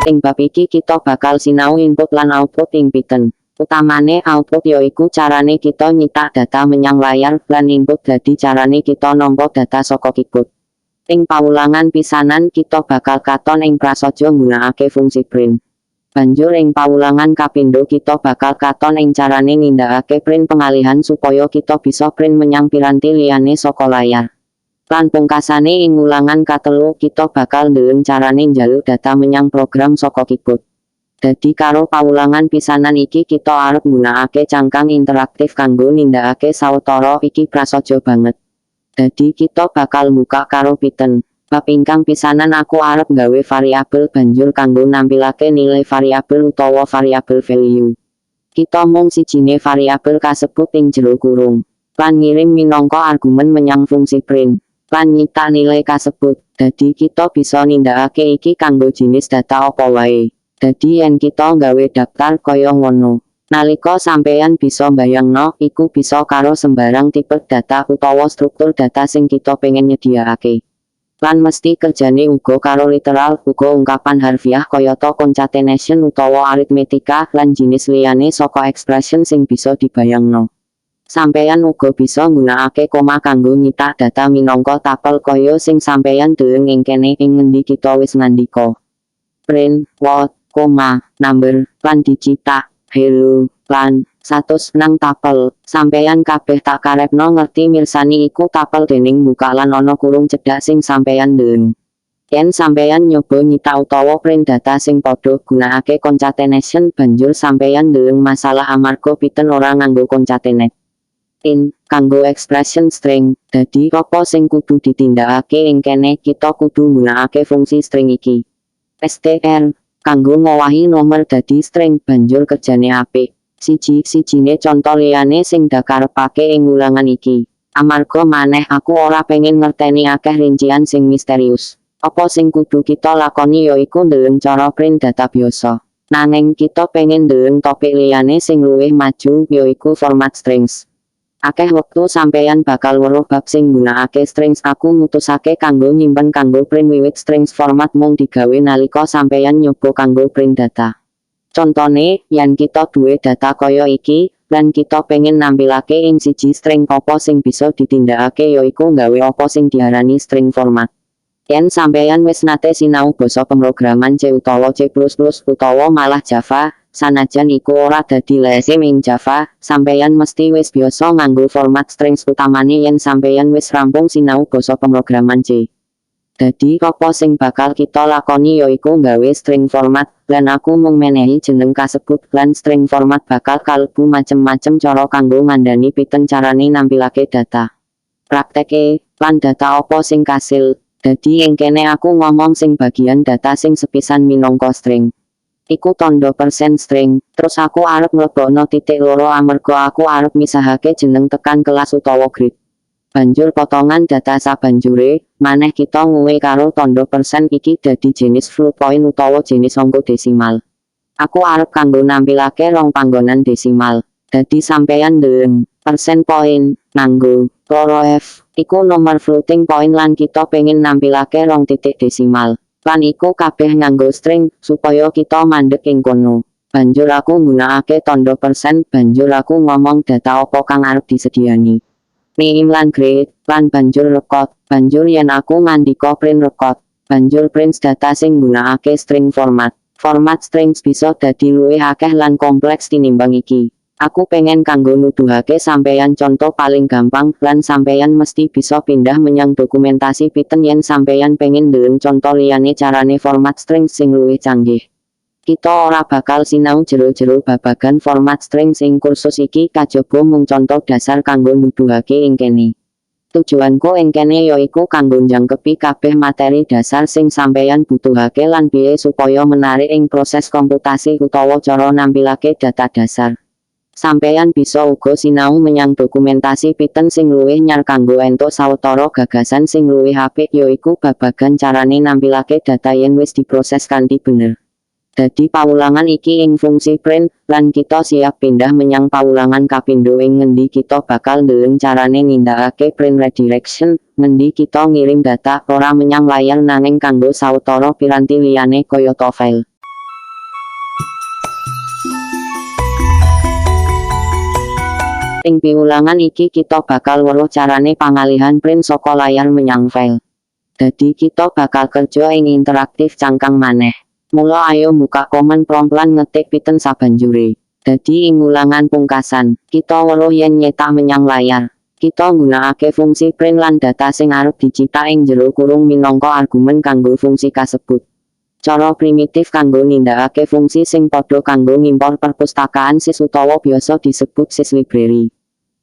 Ing bab iki kita bakal sinau input lan output ing Python. Utamane output yaiku carane kita nyitak data menyang layar lan input dadi carane kita nampa data saka keyboard. Ing paulangan pisanan kita bakal katon ing prasaja nggunakake fungsi print. Banjur ing paulangan kapindho kita bakal katon ing carane nindakake print pengalihan supaya kita bisa print menyang piranti liyane saka layar. Lan pungkasane ing ulangan katelu kita bakal ndeleng carane njaluk data menyang program saka keyboard. Dadi karo paulangan pisanan iki kita arep nggunakake cangkang interaktif kanggo nindakake sawetara iki prasaja banget. Dadi kita bakal buka karo Python. Bab ingkang pisanan aku arep gawe variabel banjur kanggo nampilake nilai variabel utawa variabel value. Kita mung sijine variabel kasebut ing jero kurung. Lan ngirim minangka argumen menyang fungsi print. Lan nyita nilai kasebut. Dadi kita bisa nindakake iki kanggo jenis data apa wae. Dadi yen kita gawe daftar kaya ngono. Nalika sampeyan bisa mbayangno, iku bisa karo sembarang tipe data utawa struktur data sing kita pengen nyediakake. Lan mesti kerjane uga karo literal, uga ungkapan harfiah kayata concatenation utawa aritmetika lan jinis liyane saka expression sing bisa dibayangno. Sampeyan uga bisa nggunakake koma kanggo nyitak data minangka tapel kaya sing sampeyan deleng ing kene ing ngendi kita wis ngandika. Print, word, koma, number, lan dicetak, hello, lan 100 nang tapel. Sampeyan kabeh tak karepno ngerti mirsani iku tapel dening buka lan ana kurung cedhak sing sampeyan ndeleng. Yen sampeyan nyoba nyita utawa print data sing padha gunakake concatenation banjur sampeyan ndeleng masalah amarga Python ora nganggo concatenate. Kanggo expression string, dadi apa sing kudu ditindakake ing kene kita kudu nggunakake fungsi string iki. str, kanggo ngowahi nomor dadi string banjur kerjane apik. Sijine contoh liyane sing dakarepake ing ulangan iki. Amarga maneh aku ora pengen ngerteni akeh rincian sing misterius. Apa sing kudu kita lakoni yaiku ndeleng cara print data biasa. Nanging kita pengen ndeleng topik liyane sing luwih maju yaiku format strings. Akeh wektu sampeyan bakal weruh bab sing nggunakake strings. Aku mutusake kanggo nyimpen kanggo print wiwit strings format mung digawe nalika sampeyan nyoba kanggo print data. Contone, yen kita duwe data kaya iki, lan kita pengen nampilake ing siji string apa sing bisa ditindakake yaiku nggawe apa sing diarani string format. Yen sampeyan wis nate sinau basa pemrograman C utawa C++ utawa malah Java, sanajan iku ora dadi lazim ing Java, sampeyan mesti wis biasa nganggo format strings utamane yen sampeyan wis rampung sinau basa pemrograman C. Dadi apa sing bakal kita lakoni yaiku nggawe string format, lan aku mung menehi jeneng kasebut lan string format bakal kalebu macem-macem cara kanggo ngandani Python carane nampilake data. Prakteke, lan data apa sing kasil. Dadi ing kene aku ngomong sing bagian data sing sepisan minangka string. Iku tandha persen string, terus aku arep mlebokno titik loro amarga aku arep misahake jeneng tekan kelas utawa grade. Banjur potongan data sabanjure, maneh kita nguwe karo tandha persen iki dadi jenis float point utawa jenis angka desimal. Aku arep kanggo nampilake rong panggonan desimal. Dadi sampeyan ndeleng, persen point, nganggo, loro F, iku nomor floating point lan kita pengen nampilake rong titik desimal. Lan iku kabeh nganggo string, supaya kita mandek ing kono. Banjur aku nggunakake tandha persen, banjur aku ngomong data apa kang arep disediani. Name lan grade, lan banjur record, banjur yen aku ngandika print record, banjur print data sing nggunakake string format. Format strings bisa dadi luwih akeh lan kompleks tinimbang iki. Aku pengen kanggo nuduhake sampeyan contoh paling gampang, lan sampeyan mesti bisa pindah menyang dokumentasi Python yen sampeyan pengen ndeleng contoh liyane carane format strings sing luwih canggih. Kita ora bakal sinau jero-jero babagan format strings ing kursus iki kajaba mung contoh dasar kanggo nuduhake ing kene. Tujuanku ing kene yaiku kanggo njangkepi kabeh materi dasar sing sampeyan butuhake lan piye supaya menarik ing proses komputasi utawa cara nampilake data dasar. Sampeyan bisa uga sinau menyang dokumentasi Python sing luwih nyar kanggo entuk sawetara gagasan sing luwih apik yaiku babagan carane nampilake data yen wis diproses kanthi bener. Dadi paulangan iki ing fungsi print, lan kita siap pindah menyang paulangan kapindho ing ngendi kita bakal ndeleng carane nindakake print redirection, ngendi kita ngirim data ora menyang layar nanging kanggo sawetara piranti liyane kayata file. Ing piulangan iki kita bakal weruh carane pangalihan print saka layar menyang file. Dadi kita bakal kerja ing interaktif cangkang maneh. Mula ayo buka komen prompt lan ngetik Python sabanjure. Dadi ing ulangan pungkasan, kita weruh yen nyetak menyang layar. Kita nggunakake fungsi print lan data sing arep dicithak ing jero kurung minangka argumen kanggo fungsi kasebut. Cara primitif kanggo nindakake fungsi sing padha kanggo ngimpor perpustakaan SIS utawa biasa disebut SIS library.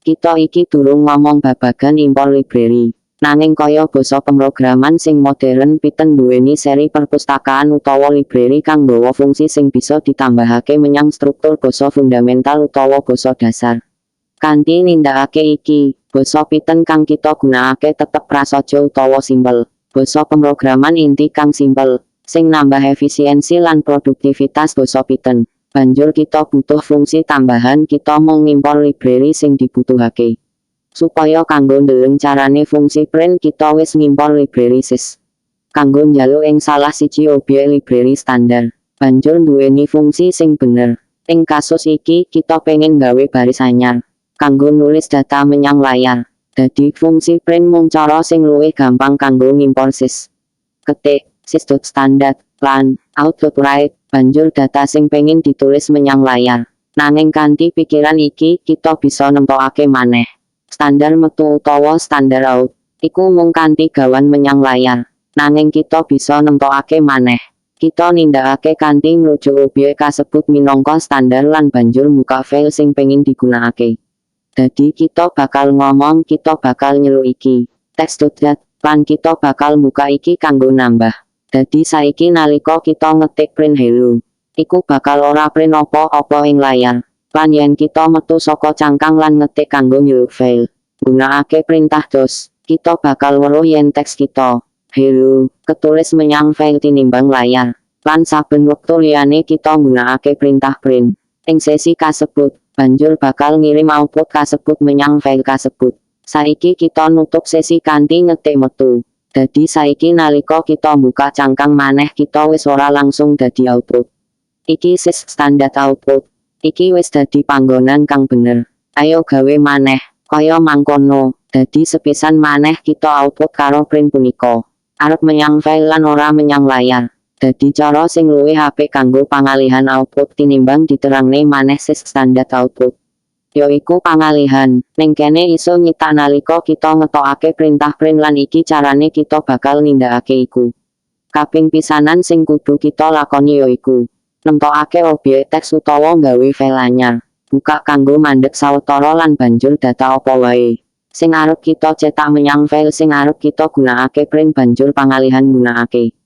Kita iki durung ngomong babagan impor library. Nanging kaya basa pemrograman sing modern Python duweni seri perpustakaan utawa library kang nggawa fungsi sing bisa ditambahake menyang struktur basa fundamental utawa basa dasar. Kanthi nindakake iki, basa Python kang kita gunakake tetep prasaja utawa simpel. Basa pemrograman inti kang simpel, sing nambah efisiensi lan produktivitas basa Python. Banjur kita butuh fungsi tambahan, kita mung ngimpor library sing dibutuhake. Supaya kanggo ndeleng carane fungsi print kita wis ngimpor library SIS. Kanggo njaluk ing salah siji objek library standar, banjur duweni fungsi sing bener. Ing kasus iki kita pengen gawe baris anyar kanggo nulis data menyang layar. Dadi fungsi print mung cara sing luwih gampang kanggo ngimpor SIS. Ketik sys.standard lan out.write, banjur data sing pengen ditulis menyang layar. Nanging kanthi pikiran iki kita bisa nemtokake maneh. Standar metu utawa standar out iku mung kanthi gawan menyang layar. Nanging kita bisa nemtokake maneh. Kita nindakake kanthi ngrujuk objek kasebut minangka standar lan banjur buka file sing pengin digunakake. Dadi kita bakal ngomong, kita bakal nyeluk iki text.dat lan kita bakal buka iki kanggo nambah. Dadi saiki nalika kita ngetik print hello, iku bakal ora print apa-apa ing layar. Lan yen kita metu saka cangkang lan ngetik kanggo nyeluk file, gunakake perintah DOS, kita bakal weruh yen teks kita hello ketulis menyang file tinimbang layar. Lan saben wektu liyane kita gunakake perintah print ing sesi kasebut, banjur bakal ngirim output kasebut menyang file kasebut. Saiki kita nutup sesi kanthi ngetik metu. Dadi saiki nalika kita buka cangkang maneh kita wis ora langsung dadi output. Iki SIS standard output. Iki wis dadi panggonan kang bener. Ayo gawe maneh, kaya mangkono. Dadi sepisan maneh kita output karo print punika. Arep menyang file lan ora menyang layar. Dadi cara sing luwih apik kanggo pangalihan output tinimbang diterangne maneh SIS standard output. Yoiku pangalihan, ning kene iso nyithak nalika kita ngetokake perintah print lan iki carane kita bakal nindakake iku. Kaping pisanan sing kudu kita lakoni yoiku nemtokake objek teks utawa gawe file anyar. Buka kanggo mandek sawetara lan banjur data apa wae sing arep kita cetak menyang file sing arep kita gunakake print banjur pangalihan gunakake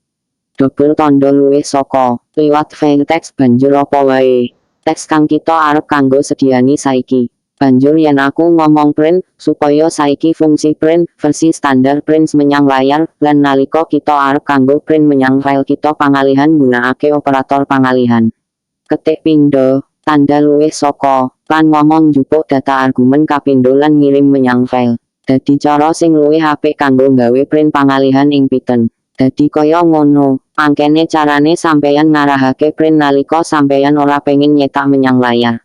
double tanda luwih saka liwat file teks banjur apa wae teks kang kita arep kanggo sediani saiki. Banjur yen aku ngomong print, supaya saiki fungsi print versi standar print menyang layar, lan nalika kita arep kanggo print menyang file kita pangalihan gunakake operator pangalihan. Ketik pindho, tanda luwih saka, lan ngomong njupuk data argumen kapindho lan ngirim menyang file. Dadi cara sing luwih apik kanggo gawe print pangalihan ing Python. Dadi kaya ngono, mangkene carane sampeyan ngarahake print nalika sampeyan ora pengin nyetak menyang layar.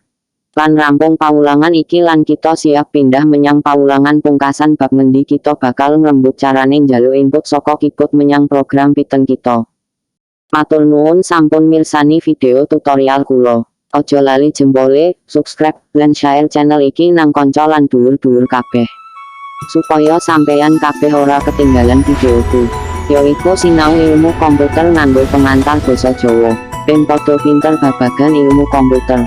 Lan rampung paulangan iki lan kita siap pindah menyang paulangan pungkasan bab ngendi kita bakal ngrembug carane njaluk input saka keyboard menyang program Python kita. Matur nuwun sampun mirsani video tutorial kula. Aja lali jempole, subscribe, lan share channel iki nang kanca lan dulur-dulur kabeh. Supaya sampeyan kabeh ora ketinggalan videoku. Yoiku sinau ilmu komputer nganggo pengantar basa Jawa. Ben padha pinter babagan ilmu komputer.